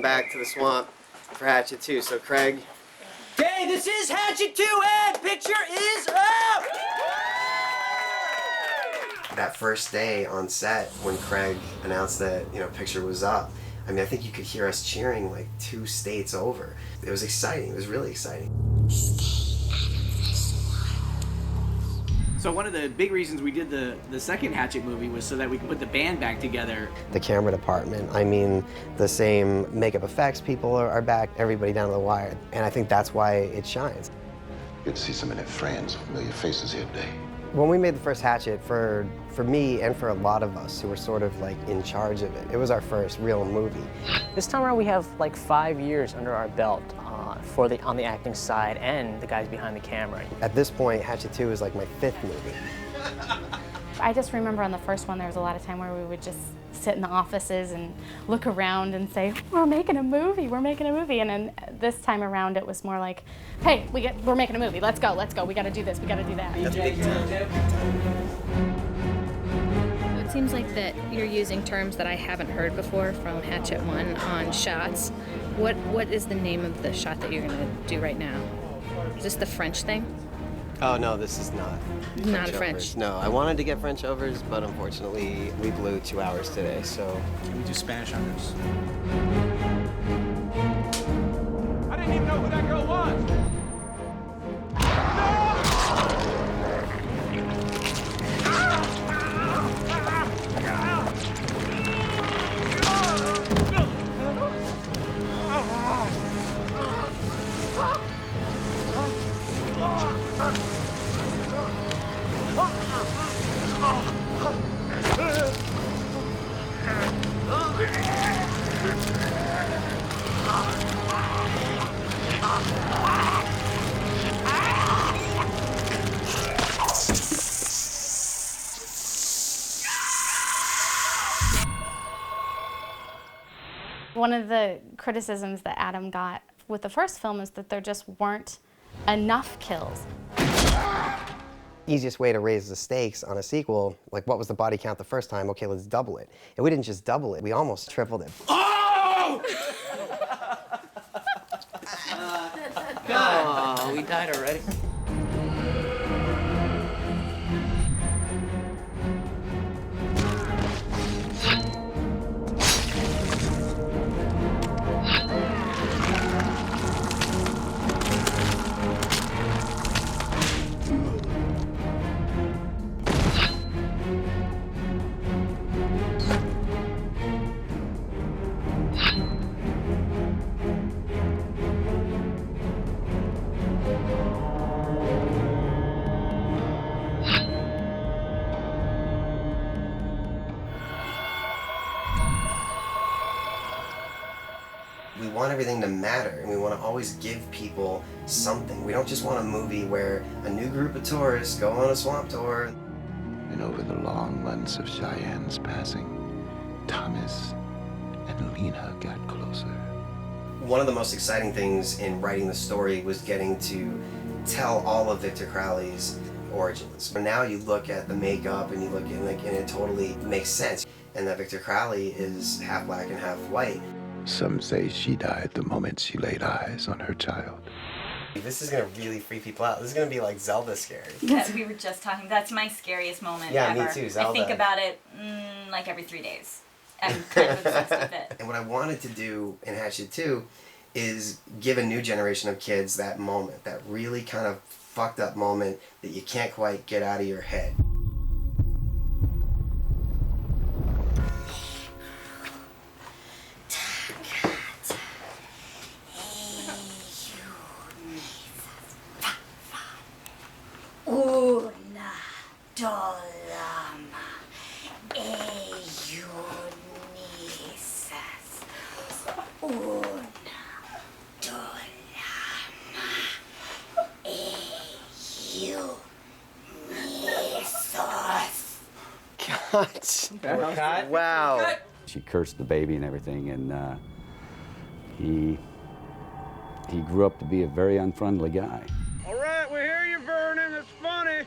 Back to the swamp for Hatchet II. So Craig. Okay, this is Hatchet II and picture is up! That first day on set when Craig announced that, picture was up, I mean, I think you could hear us cheering like 2 states over. It was exciting. It was really exciting. So one of the big reasons we did the second Hatchet movie was so that we could put the band back together. The camera department, I mean, the same makeup effects people are back, everybody down to the wire. And I think that's why it shines. Good to see so many friends, familiar faces here today. When we made the first Hatchet, for me and for a lot of us who were sort of like in charge of it, it was our first real movie. This time around we have like 5 years under our belt on the acting side and the guys behind the camera. At this point, Hatchet II is like my 5th movie. I just remember on the first one there was a lot of time where we would just sit in the offices and look around and say, we're making a movie, we're making a movie. And then this time around it was more like, hey, we're making a movie, let's go, we gotta do this, we gotta do that. It seems like that you're using terms that I haven't heard before from Hatchet I on shots. What is the name of the shot that you're gonna do right now? Is this the French thing? Oh no, this is not. Not French. French. No, I wanted to get French overs, but unfortunately we blew 2 hours today, so. Can we do Spanish unders? I didn't even know who that girl was. One of the criticisms that Adam got with the first film is that there just weren't enough kills. Easiest way to raise the stakes on a sequel, like what was the body count the first time? Okay, let's double it. And we didn't just double it, we almost tripled it. Oh! Oh, we died already. We want everything to matter, and we want to always give people something. We don't just want a movie where a new group of tourists go on a swamp tour. And over the long months of Cheyenne's passing, Thomas and Lena got closer. One of the most exciting things in writing the story was getting to tell all of Victor Crowley's origins. But now you look at the makeup and you look at and it totally makes sense. And that Victor Crowley is half black and half white. Some say she died the moment she laid eyes on her child. This is gonna really freak people out. This is gonna be like Zelda scary. Yeah, we were just talking. That's my scariest moment Yeah, ever. me too, Zelda. I think about it like every 3 days. I'm kind of obsessed with it. And what I wanted to do in Hatchet II is give a new generation of kids that moment, that really kind of fucked up moment that you can't quite get out of your head. Una dolama eunisas. Una dolama eunisas. God. Wow. She cursed the baby and everything, and he grew up to be a very unfriendly guy. All right, we hear you, Vernon. It's funny.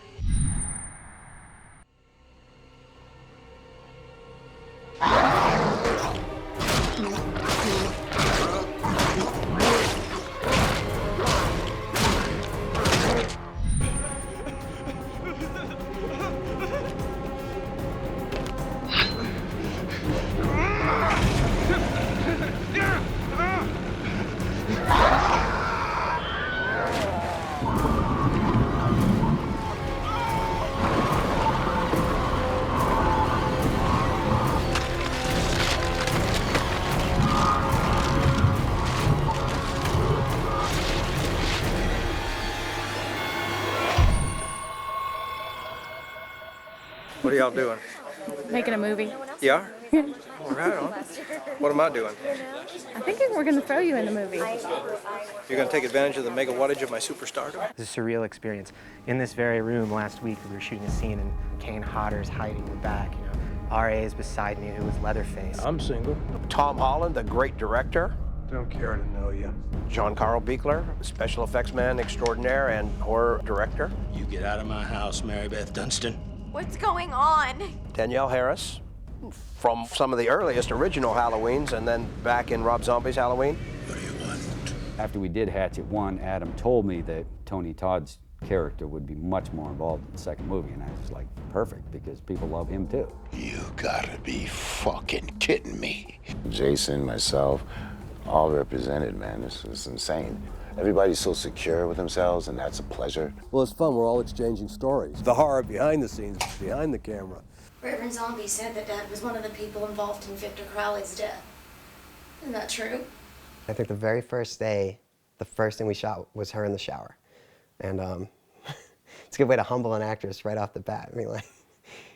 What are y'all doing? Making a movie. You are? All right. On. What am I doing? I think we're going to throw you in the movie. You're going to take advantage of the mega wattage of my superstardom? It's a surreal experience. In this very room last week, we were shooting a scene and Kane Hodder's hiding in the back. You know, R.A. is beside me, who was Leatherface. I'm single. Tom Holland, the great director. Don't care to know you. John Carl Buechler, special effects man extraordinaire and horror director. You get out of my house, Mary Beth Dunstan. What's going on? Danielle Harris, from some of the earliest original Halloweens and then back in Rob Zombie's Halloween. What do you want? After we did Hatchet I, Adam told me that Tony Todd's character would be much more involved in the second movie, and I was like, perfect, because people love him too. You gotta be fucking kidding me. Jason, myself, all represented, man. This is insane. Everybody's so secure with themselves, and that's a pleasure. Well, it's fun. We're all exchanging stories. The horror behind the scenes, behind the camera. Reverend Zombie said that Dad was one of the people involved in Victor Crowley's death. Isn't that true? I think the very first day, the first thing we shot was her in the shower. And it's a good way to humble an actress right off the bat. I mean, like,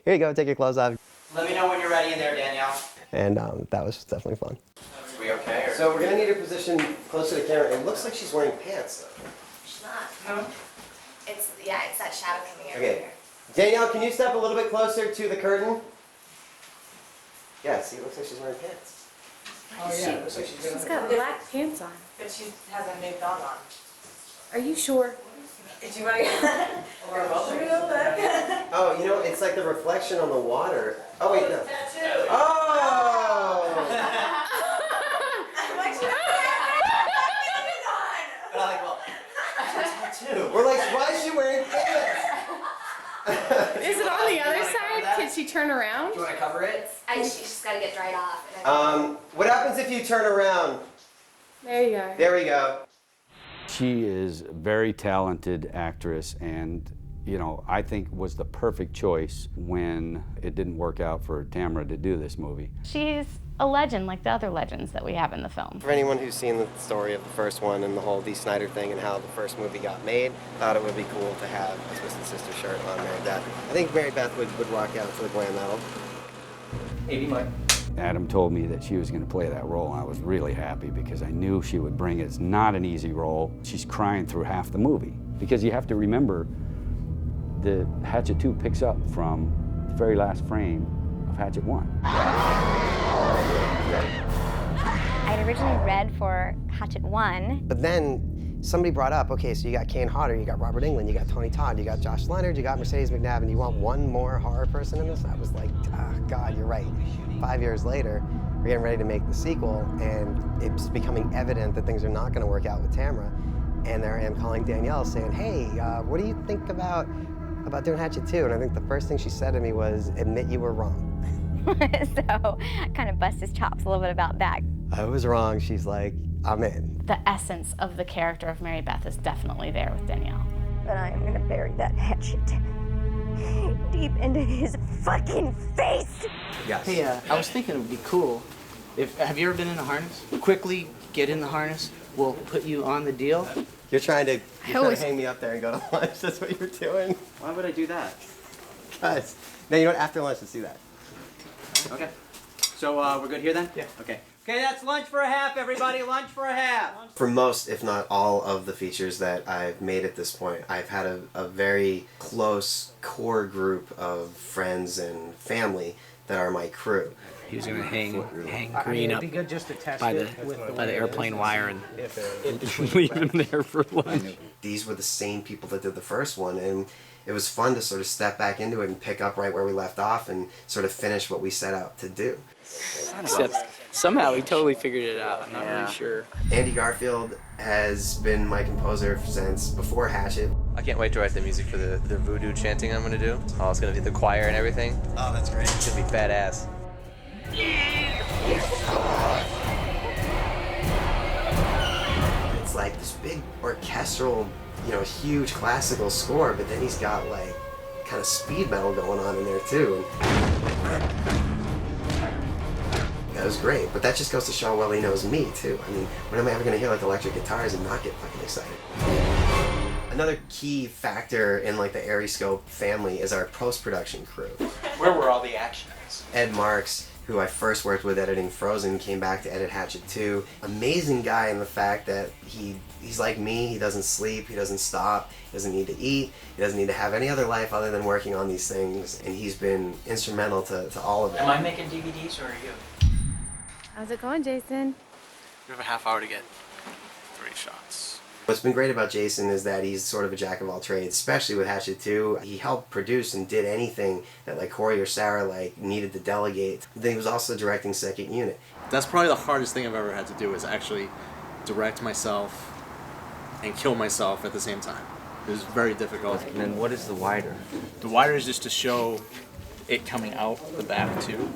here you go, take your clothes off. Let me know when you're ready in there, Danielle. And that was definitely fun. Are we okay? Or? So we're gonna need her position closer to the camera. It looks like she's wearing pants, though. She's not. No. It's that shadow coming over Okay. here. Danielle, can you step a little bit closer to the curtain? Yeah, see, it looks like she's wearing pants. Oh, yeah. It looks like She's got black pants on. But she has a new thong on. Are you sure? Did you want to get Oh, you know, it's like the reflection on the water. Oh, wait, no. Oh! We're like, why is she wearing pants? Is it on the other side? Can she turn around? Do you want to cover it? She's just got to get dried off. What happens if you turn around? There you go. There we go. She is a very talented actress, and you know, I think was the perfect choice when it didn't work out for Tamara to do this movie. She's a legend like the other legends that we have in the film. For anyone who's seen the story of the first one and the whole Dee Snider thing and how the first movie got made, thought it would be cool to have a Twisted Sister shirt on Mary Beth. I think Mary Beth would rock out for the glam medal. Maybe Mike. Adam told me that she was going to play that role, and I was really happy because I knew she would bring it. It's not an easy role. She's crying through half the movie because you have to remember the Hatchet II picks up from the very last frame of Hatchet I. I'd originally read for Hatchet I. But then somebody brought up, okay, so you got Kane Hodder, you got Robert Englund, you got Tony Todd, you got Josh Leonard, you got Mercedes McNabb, you want one more horror person in this? I was like, God, you're right. 5 years later, we're getting ready to make the sequel, and it's becoming evident that things are not going to work out with Tamara. And there I am calling Danielle saying, hey, what do you think about doing Hatchet II? And I think the first thing she said to me was, admit you were wrong. So I kind of bust his chops a little bit about that. I was wrong. She's like, I'm in. The essence of the character of Mary Beth is definitely there with Danielle. But I am gonna bury that hatchet deep into his fucking face. Yes. Hey, I was thinking it would be cool have you ever been in a harness? Quickly get in the harness. We'll put you on the deal. You're trying to hang me up there and go to lunch. That's what you're doing. Why would I do that? Guys, no, you know what? After lunch, let's do that. Okay. So we're good here then? Yeah. Okay. Okay, that's lunch for a half, everybody. Lunch for a half. For most, if not all, of the features that I've made at this point, I've had a very close core group of friends and family that are my crew. He was going to hang Green up by the airplane wire and leave him there for lunch. These were the same people that did the first one, and it was fun to sort of step back into it and pick up right where we left off and sort of finish what we set out to do. Except somehow he totally figured it out. I'm not really sure. Andy Garfield has been my composer since before Hatchet. I can't wait to write the music for the voodoo chanting I'm going to do. Oh, it's going to be the choir and everything. Oh, that's great. It's going to be badass. It's like this big orchestral, huge classical score, but then he's got like kind of speed metal going on in there too. That was great, but that just goes to show how well he knows me too. I mean, when am I ever going to hear like electric guitars and not get fucking excited? Another key factor in like the Ariscope family is our post-production crew. Where were all the actions? Ed Marks, who I first worked with editing Frozen, came back to edit Hatchet II. Amazing guy in the fact that he's like me, he doesn't sleep, he doesn't stop, he doesn't need to eat, he doesn't need to have any other life other than working on these things, and he's been instrumental to all of it. Am I making DVDs or are you? How's it going, Jason? We have a half hour to get 3 shots. What's been great about Jason is that he's sort of a jack of all trades, especially with Hatchet 2. He helped produce and did anything that like Corey or Sarah like needed to delegate. Then he was also directing second unit. That's probably the hardest thing I've ever had to do, is actually direct myself and kill myself at the same time. It was very difficult. And then what is the wider? The wider is just to show it coming out the back too.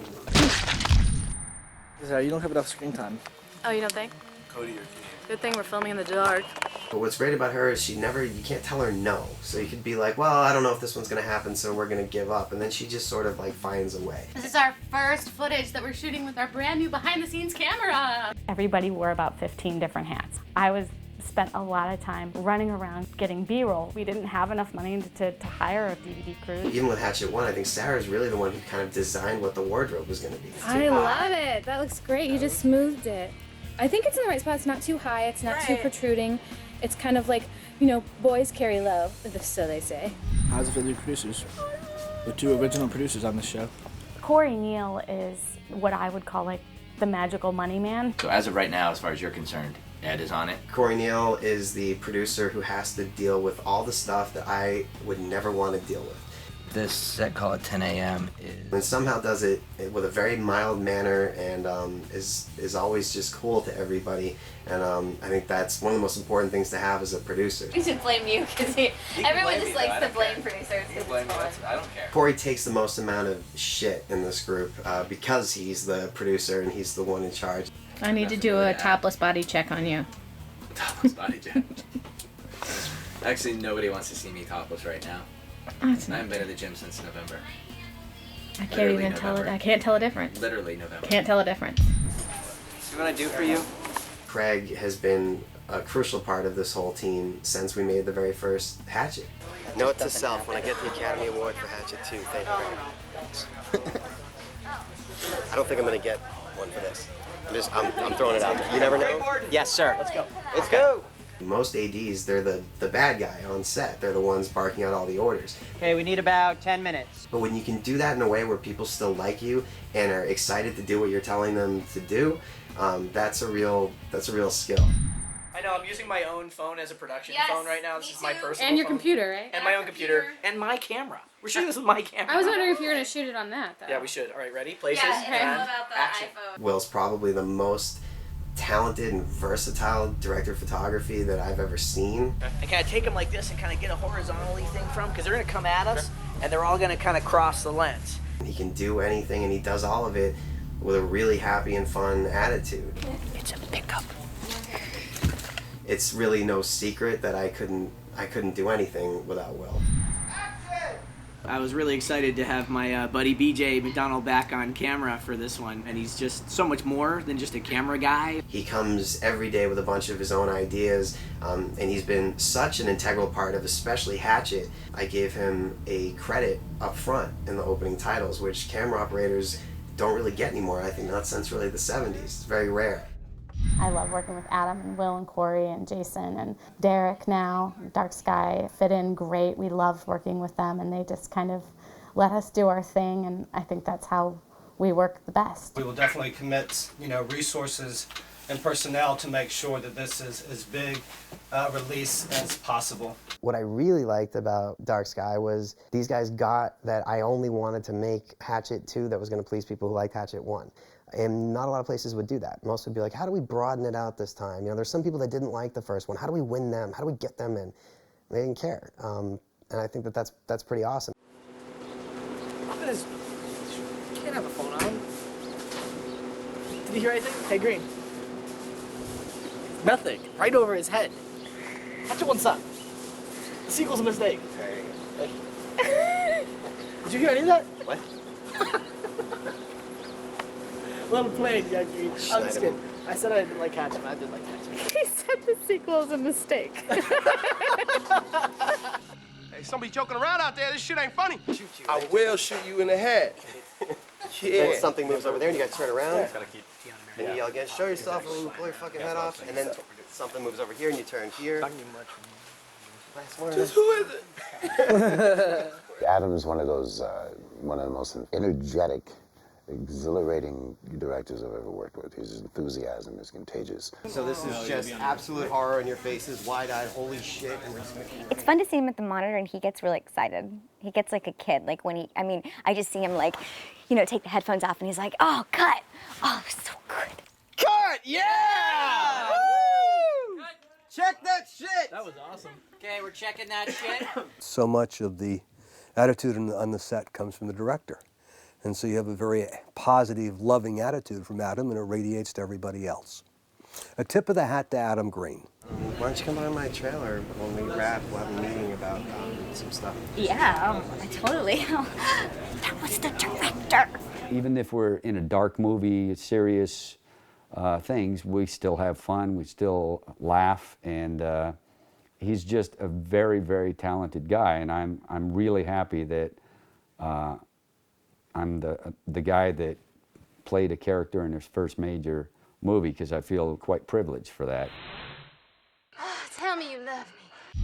You don't have enough screen time. Oh, you don't think? Cody or Good thing we're filming in the dark. But what's great about her is you can't tell her no. So you could be like, well, I don't know if this one's gonna happen, so we're gonna give up. And then she just sort of like finds a way. This is our first footage that we're shooting with our brand new behind the scenes camera. Everybody wore about 15 different hats. I spent a lot of time running around getting B-roll. We didn't have enough money to hire a DVD crew. Even with Hatchet 1, I think Sarah's really the one who kind of designed what the wardrobe was gonna be. I love it. That looks great. You just smoothed it. I think it's in the right spot. It's not too high. It's not too protruding. It's kind of like, you know, boys carry love, so they say. How's it feel to be producers? The 2 original producers on the show. Corey Neal is what I would call like the magical money man. So as of right now, as far as you're concerned, Ed is on it? Corey Neal is the producer who has to deal with all the stuff that I would never want to deal with. This set called 10 a.m. is... And somehow does it with a very mild manner and is always just cool to everybody. And I think that's one of the most important things to have as a producer. We should blame you because everyone just likes to blame producers. I don't care. Corey takes the most amount of shit in this group because he's the producer and he's the one in charge. I need to do a topless body check on you. Topless body check. Actually, nobody wants to see me topless right now. Oh, I haven't been to the gym since November. I can't even tell it. I can't tell a difference. Literally November. Can't tell a difference. See what I do for you? Craig has been a crucial part of this whole team since we made the very first Hatchet. Note to self, when I get the Academy Award for Hatchet II, thank Craig. I don't think I'm going to get one for this. I'm throwing it out there. You never know? Yes, sir. Let's go. Let's go! Most ADs, they're the bad guy on set. They're the ones barking out all the orders. Okay, we need about 10 minutes. But when you can do that in a way where people still like you and are excited to do what you're telling them to do, that's a real skill. I know, I'm using my own phone as a production phone right now. This is my personal And your phone. computer, right? And my own computer. And my camera. We're shooting this with my camera. I was wondering if you were going to shoot it on that, though. Yeah, we should. All right, ready? Places. Yeah, it's all and about the action. Will's probably the most talented and versatile director of photography that I've ever seen. And can I take them like this and kind of get a horizontally thing from? Because they're going to come at us, and they're all going to kind of cross the lens. He can do anything, and he does all of it with a really happy and fun attitude. It's a pickup. It's really no secret that I couldn't do anything without Will. I was really excited to have my buddy BJ McDonald back on camera for this one, and he's just so much more than just a camera guy. He comes every day with a bunch of his own ideas, and he's been such an integral part of especially Hatchet. I gave him a credit up front in the opening titles, which camera operators don't really get anymore. I think not since really the 70s. It's very rare. I love working with Adam and Will and Corey and Jason and Derek now. Dark Sky fit in great. We love working with them, and they just kind of let us do our thing, and I think that's how we work the best. We will definitely commit, resources and personnel to make sure that this is as big a release as possible. What I really liked about Dark Sky was these guys got that I only wanted to make Hatchet 2 that was going to please people who liked Hatchet 1. And not a lot of places would do that. Most would be like, how do we broaden it out this time? There's some people that didn't like the first one. How do we win them? How do we get them in? They didn't care. And I think that's pretty awesome. You can't have a phone on. Did you hear anything? Hey, Green. Nothing. Right over his head. Hatchet 1 sucked. The sequel's a mistake. Did you hear any of that? What? Well played, young Green. I'm just kidding. I said I didn't like Hatchet, I did like Hatchet. He said the sequel is a mistake. Hey, somebody joking around out there. This shit ain't funny. I will shoot you in the head. Then something moves over there and you gotta turn around. And you yell again, show yourself, and you blow your fucking head off. And then something moves over here and you turn here. Last word. Just who is it? Adam is one of the most energetic, exhilarating directors I've ever worked with. His enthusiasm is contagious. So this is just absolute horror in your faces, wide-eyed, holy shit. And It's fun to see him at the monitor, and he gets really excited. He gets like a kid. Like when I just see him like, take the headphones off, and he's like, oh, cut. Oh, so good. Cut! Yeah! Woo! Check that shit! That was awesome. Okay, we're checking that shit. So much of the attitude on the set comes from the director. And so you have a very positive, loving attitude from Adam, and it radiates to everybody else. A tip of the hat to Adam Green. Why don't you come by my trailer when we wrap? We'll have a meeting about some stuff. Yeah, totally. That was the director. Even if we're in a dark movie, serious things, we still have fun, we still laugh, and he's just a very, very talented guy, and I'm really happy that I'm the guy that played a character in his first major movie, because I feel quite privileged for that. Oh, tell me you love me.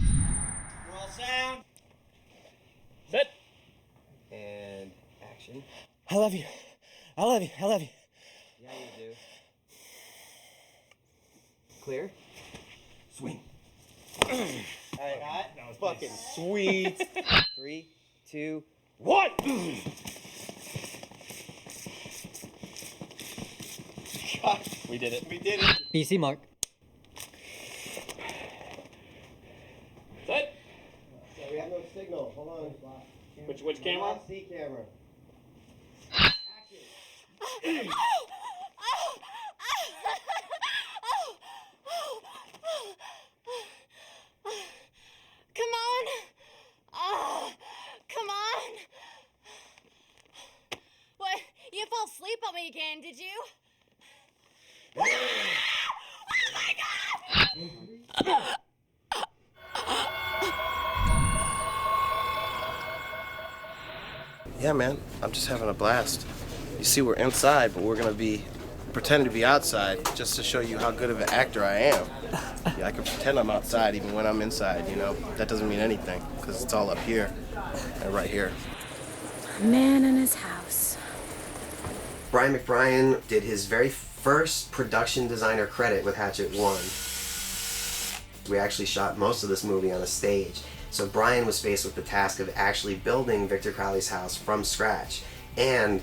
Roll sound. Sit. And action. I love you. I love you. I love you. Yeah, you do. Clear? Swing. Alright, that was fucking sweet. 3, 2, 1. We did it. We did it. BC Mark. Sit. So we have no signal. Hold on. Which camera? C camera. Come on. Oh, come on. What? You didn't fall asleep on me again, did you? Oh my God! Yeah, man, I'm just having a blast. You see, we're inside, but we're gonna be pretending to be outside just to show you how good of an actor I am. Yeah, I can pretend I'm outside even when I'm inside, That doesn't mean anything, because it's all up here and right here. A man in his house. Brian McBrien did his very first production designer credit with Hatchet 1. We actually shot most of this movie on a stage. So Brian was faced with the task of actually building Victor Crowley's house from scratch and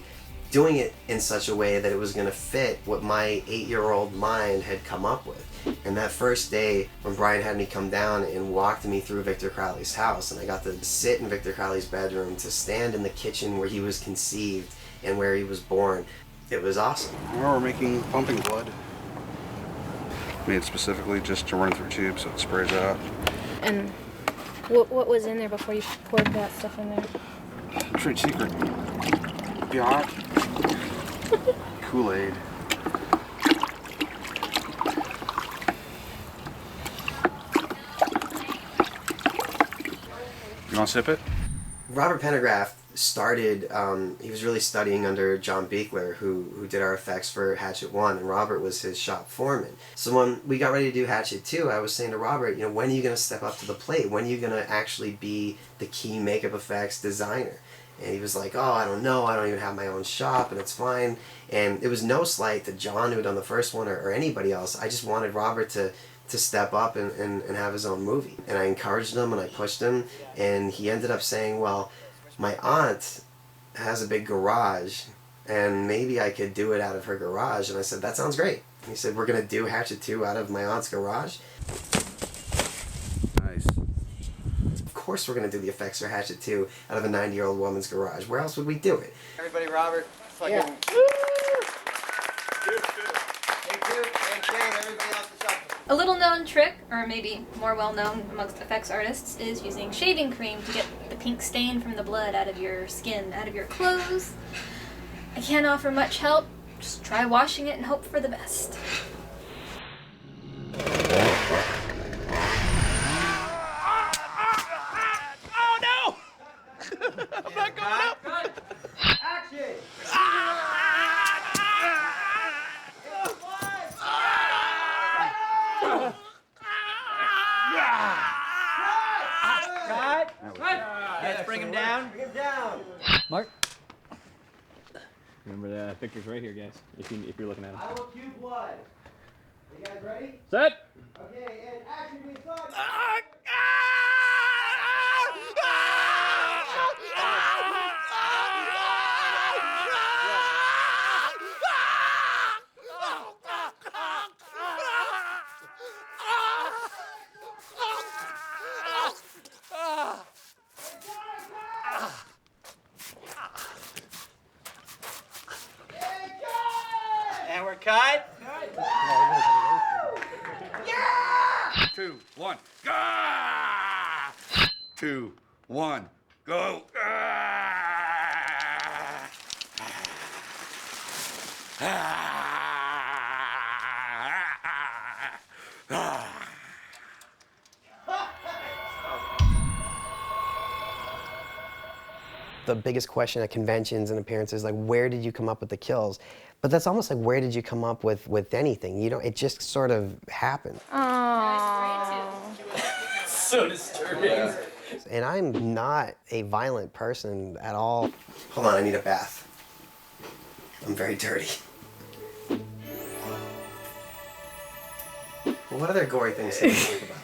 doing it in such a way that it was going to fit what my 8-year-old mind had come up with. And that first day when Brian had me come down and walked me through Victor Crowley's house, and I got to sit in Victor Crowley's bedroom, to stand in the kitchen where he was conceived and where he was born, it was awesome. Well, we're making pumping blood. Made specifically just to run through tubes so it sprays out. And what was in there before you poured that stuff in there? Trade secret. Be hot. Kool-Aid. You want to sip it? Robert Pendergraft started, he was really studying under John Beekler, who did our effects for Hatchet 1, and Robert was his shop foreman. So when we got ready to do Hatchet 2, I was saying to Robert, when are you going to step up to the plate? When are you going to actually be the key makeup effects designer? And he was like, oh, I don't know, I don't even have my own shop, and it's fine. And it was no slight to John, who had done the first one, or anybody else. I just wanted Robert to step up and have his own movie. And I encouraged him and I pushed him, and he ended up saying, well, my aunt has a big garage, and maybe I could do it out of her garage. And I said, that sounds great. And he said, we're going to do Hatchet 2 out of my aunt's garage. Nice. Of course we're going to do the effects for Hatchet 2 out of a 90-year-old woman's garage. Where else would we do it? Everybody, Robert, fucking... Yeah. A little known trick, or maybe more well known amongst effects artists, is using shaving cream to get the pink stain from the blood out of your skin, out of your clothes. I can't offer much help. Just try washing it and hope for the best. Cut! Let's bring him down. Bring him down. Mark. Remember the picture's right here, guys. If you're looking at them. I will cue blood. You guys ready? Set. Okay, and action being started. And we're cut. Yeah! 2, 1, go! 2, 1, go! The biggest question at conventions and appearances, like, where did you come up with the kills? But that's almost like, where did you come up with anything? You know, it just sort of happened. So disturbing. And I'm not a violent person at all. Hold on, I need a bath. I'm very dirty. What other gory things can we talk about?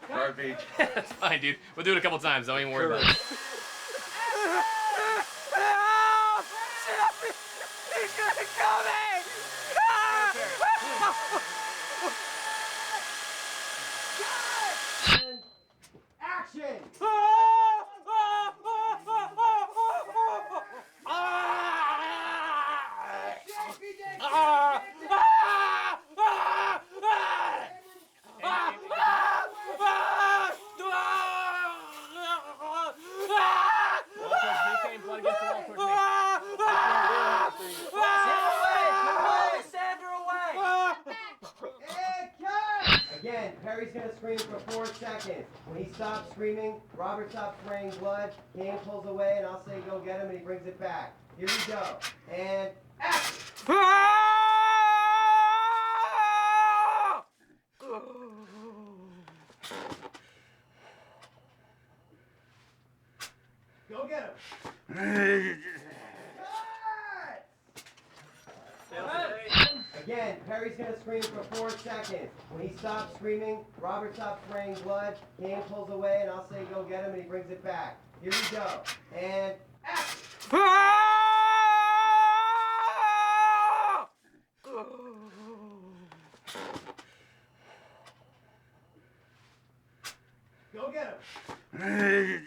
Garbage. That's fine, dude. We'll do it a couple times. Don't even worry about it. He's gonna kill me! Action! Again, Perry's gonna scream for 4 seconds. When he stops screaming, Robert stops spraying blood, Kane pulls away, and I'll say go get him, and he brings it back. Here we go. And action! Go get him. Again, Perry's gonna scream for 4 seconds. When he stops screaming, Robert stops spraying blood, Kane pulls away, and I'll say go get him, and he brings it back. Here we go. And action! Go get him.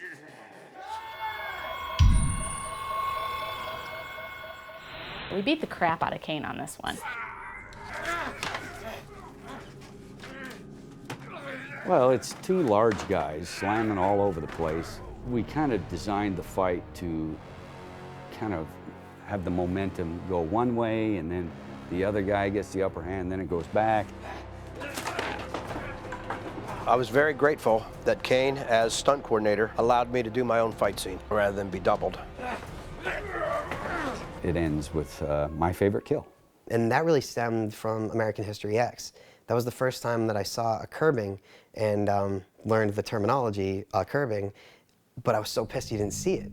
We beat the crap out of Kane on this one. Well, it's 2 large guys slamming all over the place. We kind of designed the fight to kind of have the momentum go one way, and then the other guy gets the upper hand, then it goes back. I was very grateful that Kane, as stunt coordinator, allowed me to do my own fight scene rather than be doubled. It ends with my favorite kill. And that really stemmed from American History X. That was the first time that I saw a curbing and learned the terminology, curbing, but I was so pissed you didn't see it.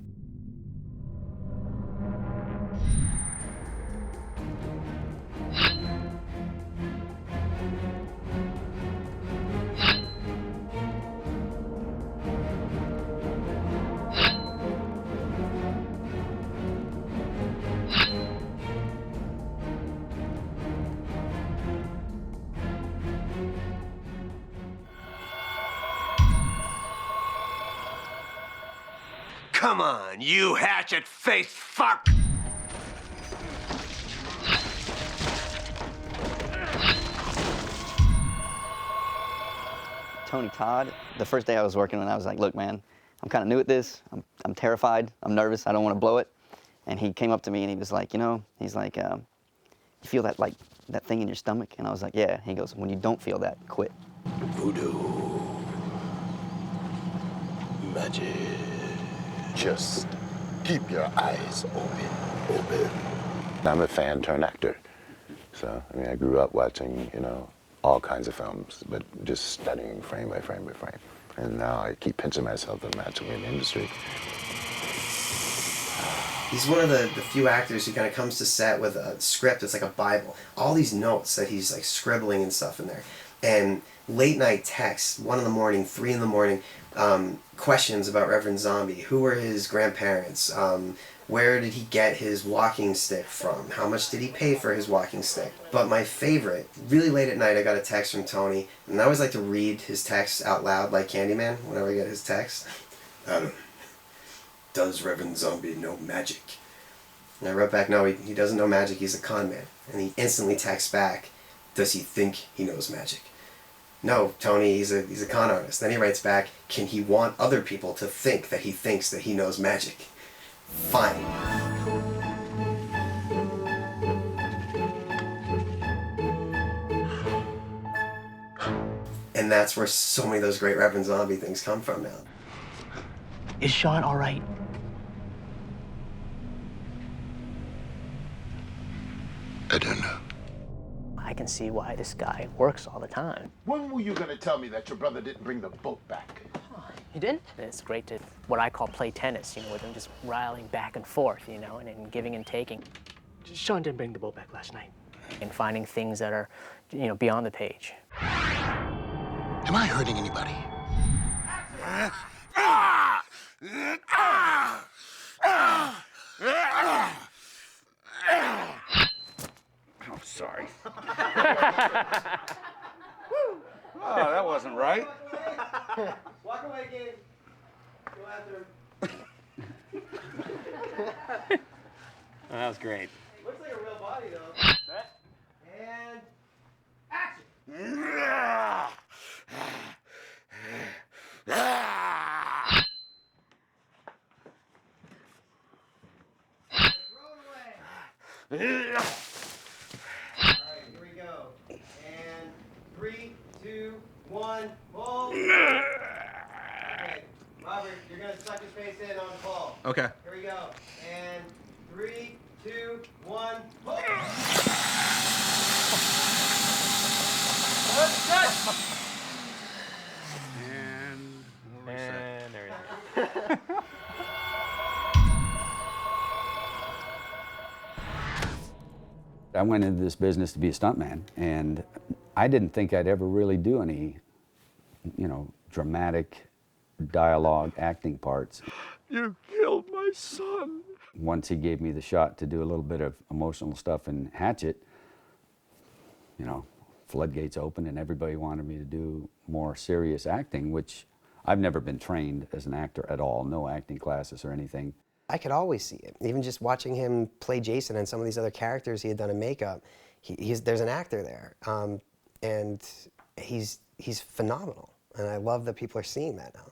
Come on, you hatchet-faced fuck! Tony Todd, the first day I was working on it, I was like, look, man, I'm kind of new at this. I'm terrified. I'm nervous. I don't want to blow it. And he came up to me and he was like, you know, he's like, you feel that, like, that thing in your stomach? And I was like, yeah. He goes, when you don't feel that, quit. Voodoo. Magic. Just keep your eyes open. I'm a fan turned actor. So, I mean, I grew up watching, you know, all kinds of films, but just studying frame by frame by frame. And now I keep pinching myself that matching in the industry. He's one of the few actors who kind of comes to set with a script that's like a Bible. All these notes that he's like scribbling and stuff in there. And late night texts, 1 in the morning, 3 in the morning, questions about Reverend Zombie. Who were his grandparents? Where did he get his walking stick from? How much did he pay for his walking stick? But my favorite, really late at night, I got a text from Tony, and I always like to read his texts out loud like Candyman whenever I get his text. Adam, does Reverend Zombie know magic? And I wrote back, no, he doesn't know magic, he's a con man. And he instantly texts back, does he think he knows magic? No, Tony, he's a con artist. Then he writes back, can he want other people to think that he thinks that he knows magic? Fine. And that's where so many of those great Reverend Zombie things come from now. Is Sean all right? I don't know. I can see why this guy works all the time. When were you gonna tell me that your brother didn't bring the boat back? You didn't? It's great to, what I call play tennis, you know, with him just riling back and forth, you know, and giving and taking. Sean didn't bring the boat back last night. And finding things that are, you know, beyond the page. Am I hurting anybody? Oh, sorry. Oh, that wasn't right. Walk away, Gabe. Go after him. Oh, that was great. Looks like a real body, though. And action. Alright, here we go. And 3, 2, 1, roll. Okay, Robert, you're gonna suck his face in on the ball. Okay. Here we go. And 3, 2, 1, roll. And there we go. I went into this business to be a stuntman, and I didn't think I'd ever really do any, you know, dramatic dialogue acting parts. You killed my son. Once he gave me the shot to do a little bit of emotional stuff in Hatchet, you know, floodgates opened and everybody wanted me to do more serious acting, which I've never been trained as an actor at all, no acting classes or anything. I could always see it. Even just watching him play Jason and some of these other characters he had done in makeup, there's an actor there, and he's phenomenal. And I love that people are seeing that now.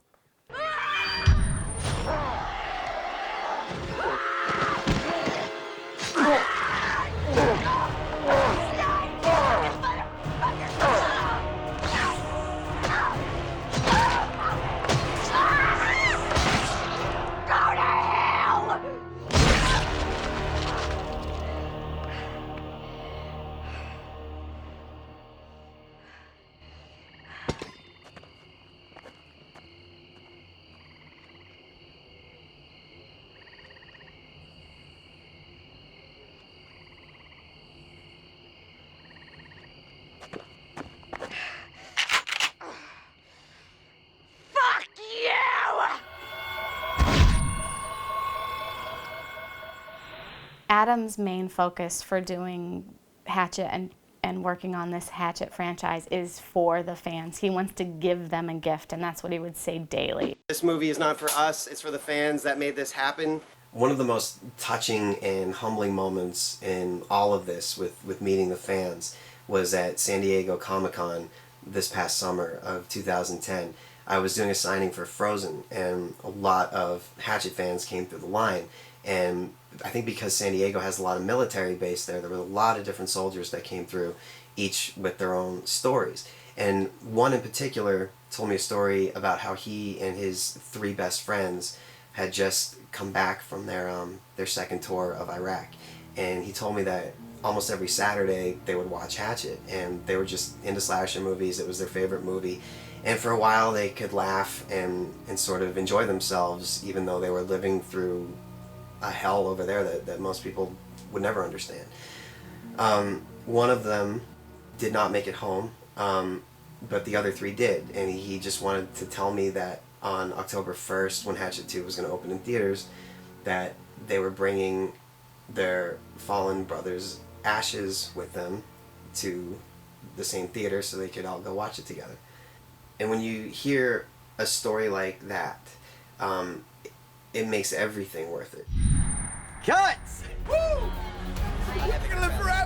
Adam's main focus for doing Hatchet and working on this Hatchet franchise is for the fans. He wants to give them a gift, and that's what he would say daily. This movie is not for us, it's for the fans that made this happen. One of the most touching and humbling moments in all of this with meeting the fans was at San Diego Comic-Con this past summer of 2010. I was doing a signing for Frozen, and a lot of Hatchet fans came through the line, and I think because San Diego has a lot of military base there were a lot of different soldiers that came through, each with their own stories. And one in particular told me a story about how he and his 3 best friends had just come back from their second tour of Iraq. And he told me that almost every Saturday they would watch Hatchet, and they were just into slasher movies. It was their favorite movie. And for a while they could laugh and sort of enjoy themselves, even though they were living through a hell over there that most people would never understand. One of them did not make it home, but the other 3 did, and he just wanted to tell me that on October 1st, when Hatchet II was going to open in theaters, that they were bringing their fallen brother's ashes with them to the same theater so they could all go watch it together. And when you hear a story like that, it makes everything worth it. Cut! Woo! I think I'm gonna live forever!